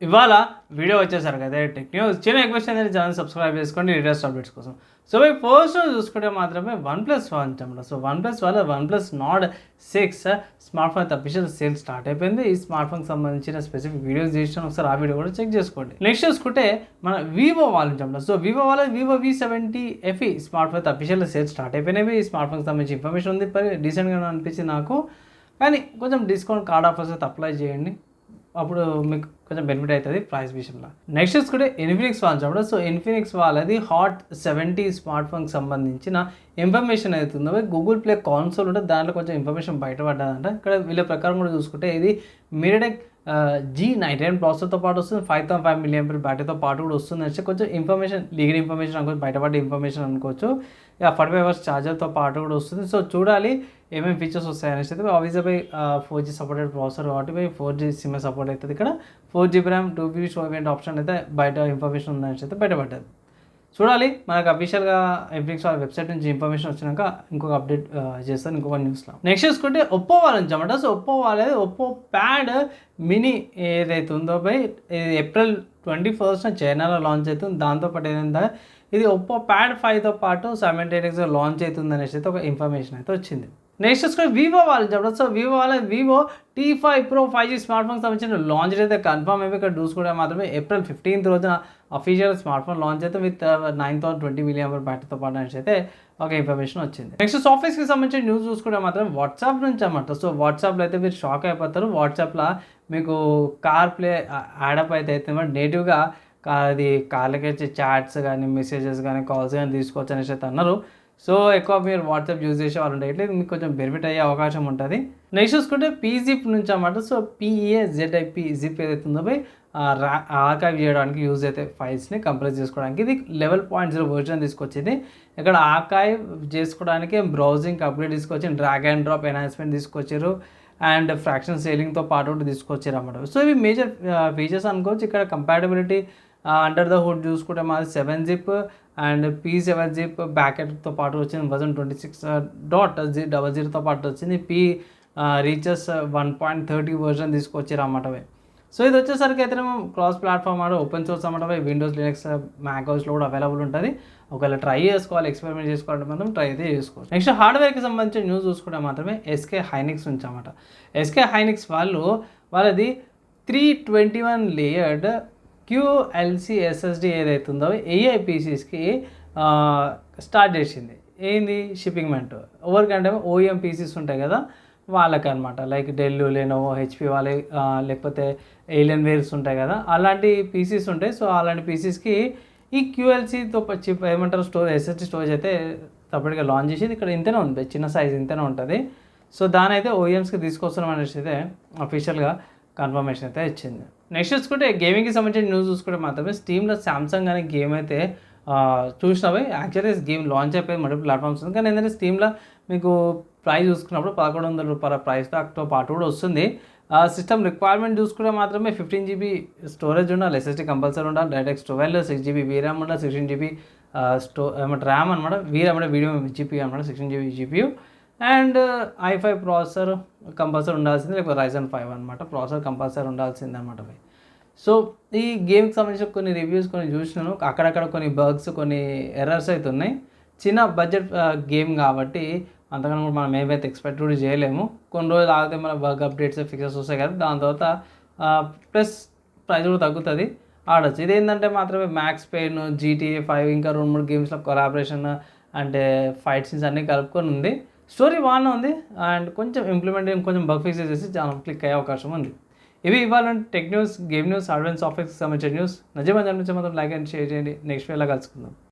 ఇవాళ వీడియో వచ్చేసరికి అయితే టెక్ న్యూస్ చిన్న రిక్వెస్ట్ అనేది ఛానల్ సబ్స్క్రైబ్ చేసుకోండి లేటెస్ట్ అప్డేట్స్ కోసం. సో ఈ ఫస్ట్ చూసుకుంటే మాత్రమే వన్+1 అనమాట. So వన్+1 వన్+Nord 6 smart phone official sale start అయిపోయింది. ఈ స్మార్ట్ ఫోన్కి సంబంధించిన స్పెసిఫిక్ వీడియోస్ చేసిన ఒకసారి ఆ వీడియో కూడా చెక్ చేసుకోండి. నెక్స్ట్ చూసుకుంటే మన వివో వాళ్ళ నుంచి అనమాట. సో వివో వాళ్ళ Vivo V70 FE smart phone official sale start అయిపోయినాయి. ఈ స్మార్ట్ ఫోన్కి సంబంధించి ఇన్ఫర్మేషన్ ఉంది, డీసెంట్గా అనిపించింది నాకు. కానీ కొంచెం డిస్కౌంట్ కార్డ్ ఆఫర్స్ అయితే అప్లై చేయండి, అప్పుడు మీకు కొంచెం బెనిఫిట్ అవుతుంది ప్రైస్ విషయంలో. నెక్స్ట్ చూసుకుంటే ఇన్ఫినిక్స్ వాళ్ళు చెప్పడం. సో ఇన్ఫినిక్స్ వాళ్ళది హాట్ 70 స్మార్ట్ ఫోన్కి సంబంధించిన ఇన్ఫర్మేషన్ అవుతుందో గూగుల్ ప్లే కాన్సోల్ ఉంటే దాంట్లో కొంచెం ఇన్ఫర్మేషన్ బయటపడ్డదంట. ఇక్కడ వీళ్ళ ప్రకారం కూడా చూసుకుంటే ఇది MediaTek G99 ప్రాసెసర్తో పాటు వస్తుంది, 5005 mAh బ్యాటరీతో పాటు కూడా వస్తుంది అంటే కొంచెం ఇన్ఫర్మేషన్ లీగల్ ఇన్ఫర్మేషన్ అనుకోవచ్చు, బయటపడ్డ ఇన్ఫర్మేషన్ అనుకోవచ్చు. 45 hours ఛార్జర్తో పాటు కూడా వస్తుంది. సో చూడాలి ఏమేమి ఫీచర్స్ వస్తాయి అనేసి అయితే. ఆబ్వియస్లీ 4G సపోర్టెడ్ ప్రాసెసర్ కాబట్టి 4G సిమ్ సపోర్ట్ అవుతుంది. ఇక్కడ 4GB RAM 2GB storage variant option అయితే బయట ఇన్ఫర్మేషన్ ఉందనేసి అయితే బయటపడ్డది. చూడాలి, మనకు అఫీషియల్గా ఇన్ఫినిక్స్ వాళ్ళ వెబ్సైట్ నుంచి ఇన్ఫర్మేషన్ వచ్చినాక ఇంకొక అప్డేట్ చేస్తాను ఇంకొక న్యూస్లో. నెక్స్ట్ చూసుకుంటే ఒప్పో వాళ్ళ నుంచి అన్నమాట. సో ఒప్పో వాళ్ళది ఒప్పో ప్యాడ్ మినీ ఏదైతే ఉందో ఇది April 21st చైనాలో లాంచ్ అవుతుంది. దాంతోపాటు ఏంటంటే ఇది ఒప్పో ప్యాడ్ 5తో పాటు సైమల్టేనియస్గా లాంచ్ అవుతుంది అనేసి అయితే ఒక ఇన్ఫర్మేషన్ అయితే వచ్చింది. నెక్స్ట్ చూసుకుంటే వివో వాళ్ళు చెప్పడం. సో వివో వాళ్ళ Vivo T5 Pro 5G smart ఫోన్కి సంబంధించిన లాంచ్ అయితే కన్ఫర్మ్ అయిపోయి ఇక్కడ చూసుకుంటే మాత్రమే April 15th రోజున అఫీషియల్ స్మార్ట్ ఫోన్ లాంచ్ అయితే విత్ 9020 mAh బ్యాటరీతో పాటు అనేసి అయితే ఒక ఇన్ఫర్మేషన్ వచ్చింది. నెక్స్ట్ సాఫ్ట్వేర్స్కి సంబంధించిన న్యూస్ చూసుకుంటే మాత్రం వాట్సాప్ నుంచి అన్నమాట. సో వాట్సాప్లో అయితే మీరు షాక్ అయిపోతారు. వాట్సాప్లో మీకు కార్ ప్లే యాడప్ అయితే నేటివ్గా అది కార్లకి వచ్చే చాట్స్ కానీ మెసేజెస్ కానీ కాల్స్ కానీ తీసుకోవచ్చు అనేసి అయితే అన్నారు. సో ఎక్కువ మీరు వాట్సాప్ యూజ్ చేసే వాళ్ళు ఉంటే ఇట్లా మీకు కొంచెం బెనిఫిట్ అయ్యే అవకాశం ఉంటుంది. నెక్స్ట్ చూసుకుంటే PZip నుంచి అన్నమాట. సో PEAZIP జిప్ ఏదైతే ఉందో ఆర్కైవ్ చేయడానికి యూజ్ అయితే ఫైల్స్ని కంప్రెస్ చేసుకోవడానికి ఇది 11.0 వర్జన్ తీసుకొచ్చింది. ఇక్కడ ఆర్కైవ్ చేసుకోవడానికి బ్రౌజింగ్ అప్గ్రేడ్ తీసుకొచ్చి డ్రాగ్ అండ్ డ్రాప్ ఎన్హాన్స్మెంట్ తీసుకొచ్చారు అండ్ ఫ్రాక్షన్ సేలింగ్తో పాటు కూడా తీసుకొచ్చారు అన్నమాట. సో ఇవి మేజర్ ఫీచర్స్ అనుకోవచ్చు. ఇక్కడ కంపాటబిలిటీ అండర్ ద హుడ్ చూసుకుంటే మాది 7-zip అండ్ P7-zip బ్యాకెట్తో పాటు వచ్చింది. వర్జన్ 26.0.00తో పాటు వచ్చింది. రీచెస్ 1.30 వర్జన్ తీసుకొచ్చారు అన్నమాట. సో ఇది వచ్చేసరికి అయితే క్రాస్ ప్లాట్ఫామ్ ఓపెన్ సోర్స్ అన్నమాట. విండోస్ లినక్స్ మ్యాక్ఓస్లో కూడా అవైలబుల్ ఉంటుంది. ఒకవేళ ట్రై చేసుకోవాలి, ఎక్స్పెరిమెంట్ చేసుకోవాలంటే మాత్రం ట్రై అయితే చేసుకోవచ్చు. నెక్స్ట్ హార్డ్వేర్కి సంబంధించిన న్యూస్ చూసుకుంటే మాత్రమే SK హైనిక్స్ నుంచి అన్నమాట. SK హైనిక్స్ వాళ్ళది 321 లేయర్డ్ QLC SSD ఏదైతే ఉందో AI PCస్కి స్టార్ట్ చేసింది. ఏంది షిప్పింగ్మెంట్ ఎవరికంటే OEM PCs ఉంటాయి కదా వాళ్ళకి అనమాట. లైక్ డెల్, లెనోవో, HP వాళ్ళ లేకపోతే ఏలియన్ వేర్స్ ఉంటాయి కదా అలాంటి PCs ఉంటాయి. సో అలాంటి PCస్కి ఈ QLCతో చిప్ ఏమంటారు SSD స్టోరేజ్ అయితే తప్పటిగా లాంచ్ చేసేది. ఇక్కడ ఇంతనే ఉంది, చిన్న సైజ్ ఇంతనే ఉంటుంది. సో దాని అయితే OEMస్కి తీసుకొస్తున్నాం అనేసి అయితే అఫీషియల్గా కన్ఫర్మేషన్ అయితే ఇచ్చింది. నెక్స్ట్ చూసుకుంటే గేమింగ్కి సంబంధించిన న్యూస్ చూసుకుంటే మాత్రమే స్టీమ్లో సామ్సంగ్ అనే గేమ్ అయితే చూసినవి. యాక్చువల్లీ గేమ్ లాంచ్ అయిపోయి మల్టిపుల్ ప్లాట్ఫామ్స్ ఉంది. కానీ ఏంటంటే స్టీమ్లో మీకు ప్రైస్ చూసుకున్నప్పుడు ₹1100 ప్రైస్తో పాటు కూడా వస్తుంది. సిస్టమ్ రిక్వైర్మెంట్ చూసుకుంటే మాత్రమే 15GB స్టోరేజ్ ఉండాలి, SSD కంపల్సరీ ఉండాలి, DirectX 12, 6GB VRAM ఉండాలి, 16GB ర్యామ్ అనమాట. VRAM అంటే వీడియో GPU అనమాట, 16GB GPU and i5 processor compulsory ఉండాల్సింది, లేకపోతే Ryzen 5 అనమాట. ప్రాసెసర్ కంపల్సరీ ఉండాల్సింది అనమాట. సో ఈ గేమ్కి సంబంధించిన కొన్ని రివ్యూస్ కొన్ని చూసినాను. అక్కడక్కడ కొన్ని బగ్స్, కొన్ని ఎర్రర్స్ అయితే ఉన్నాయి. చిన్న బడ్జెట్ గేమ్ కాబట్టి అంతకన్నా కూడా మనం ఏమైతే ఎక్స్పెక్ట్ కూడా చేయలేము. కొన్ని రోజులు ఆగితే మన బగ్ అప్డేట్స్ ఫిక్సెస్ వస్తాయి కదా, దాని తర్వాత ప్లస్ ప్రైస్ కూడా తగ్గుతుంది, ఆడచ్చు. ఇదేంటంటే మాత్రమే మ్యాక్స్ పెయిన్, GTA 5 ఇంకా 2-3 గేమ్స్లో కొలాబరేషన్ అంటే ఫైట్ సీన్స్ అన్నీ కలుపుకొని ఉంది. స్టోరీ బాగానే ఉంది అండ్ కొంచెం ఇంప్లిమెంట్ కొంచెం బగ్ ఫిక్స్ చేసి చాలా క్లిక్ అయ్యే అవకాశం ఉంది. ఇవి ఇవాళ tech news, game news, hardware సాఫ్ట్వేర్కి సంబంధించిన న్యూస్. నజీబ్ నుంచి మాత్రం లైక్ అండ్ షేర్ చేయండి. నెక్స్ట్ వేళ కలుసుకుందాం.